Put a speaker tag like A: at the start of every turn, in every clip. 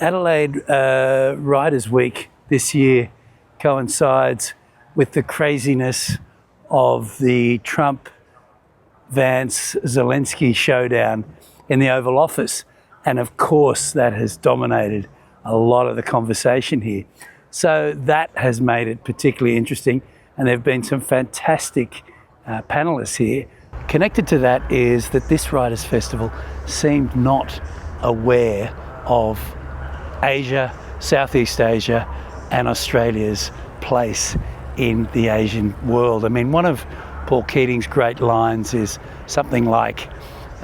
A: Adelaide Writers Week this year coincides with the craziness of the Trump-Vance-Zelensky showdown in the Oval Office. And of course, that has dominated a lot of the conversation here. So that has made it particularly interesting. And there have been some fantastic panelists here. Connected to that is that this Writers' Festival seemed not aware of Asia, Southeast Asia, and Australia's place in the Asian world. I mean, one of Paul Keating's great lines is something like,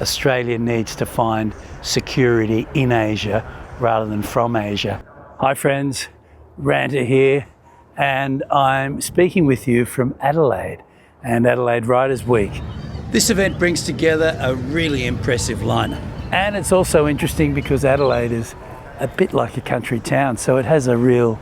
A: Australia needs to find security in Asia rather than from Asia. Hi friends, Ranter here, and I'm speaking with you from Adelaide and Adelaide Writers Week. This event brings together a really impressive lineup. And it's also interesting because Adelaide is a bit like a country town, so it has a real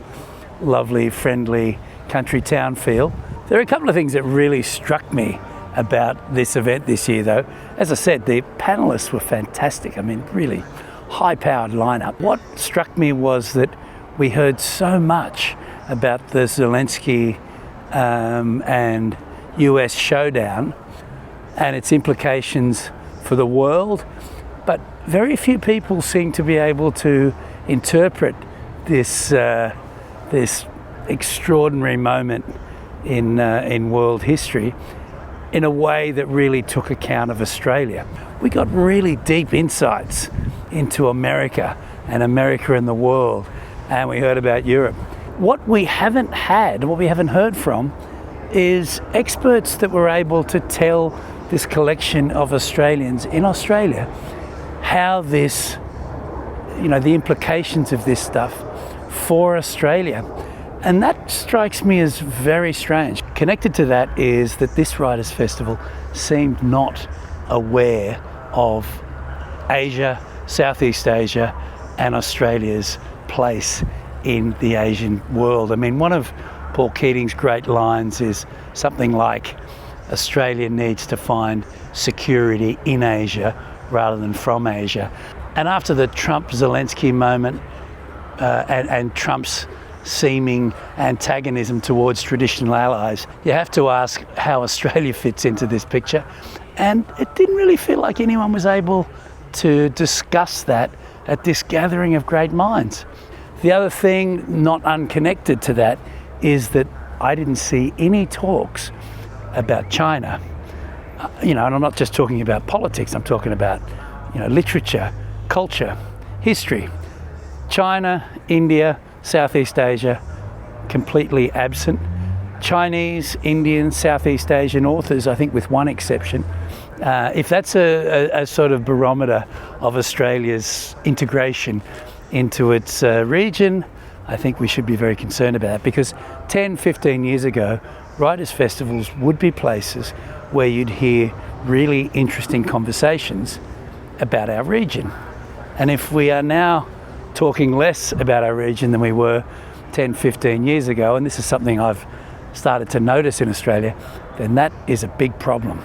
A: lovely, friendly country town feel. There are a couple of things that really struck me about this event this year though. As I said, the panelists were fantastic. I mean, really high-powered lineup. What struck me was that we heard so much about the Zelensky and US showdown and its implications for the world, but very few people seem to be able to interpret this extraordinary moment in world history in a way that really took account of Australia. We got really deep insights into America and America and the world, and we heard about Europe. What we haven't heard from is experts that were able to tell this collection of Australians in Australia how this, the implications of this stuff for Australia. And that strikes me as very strange. Connected to that is that this Writers' Festival seemed not aware of Asia, Southeast Asia, and Australia's place in the Asian world. I mean, one of Paul Keating's great lines is something like, Australia needs to find security in Asia rather than from Asia. And after the Trump-Zelensky moment and Trump's seeming antagonism towards traditional allies, you have to ask how Australia fits into this picture. And it didn't really feel like anyone was able to discuss that at this gathering of great minds. The other thing, not unconnected to that, is that I didn't see any talks about China. And I'm not just talking about politics, I'm talking about, literature, culture, history. China, India, Southeast Asia, completely absent. Chinese, Indian, Southeast Asian authors, I think with one exception. If that's a sort of barometer of Australia's integration into its region, I think we should be very concerned about it, because 10, 15 years ago, Writers' Festivals would be places where you'd hear really interesting conversations about our region. And if we are now talking less about our region than we were 10, 15 years ago, and this is something I've started to notice in Australia, then that is a big problem.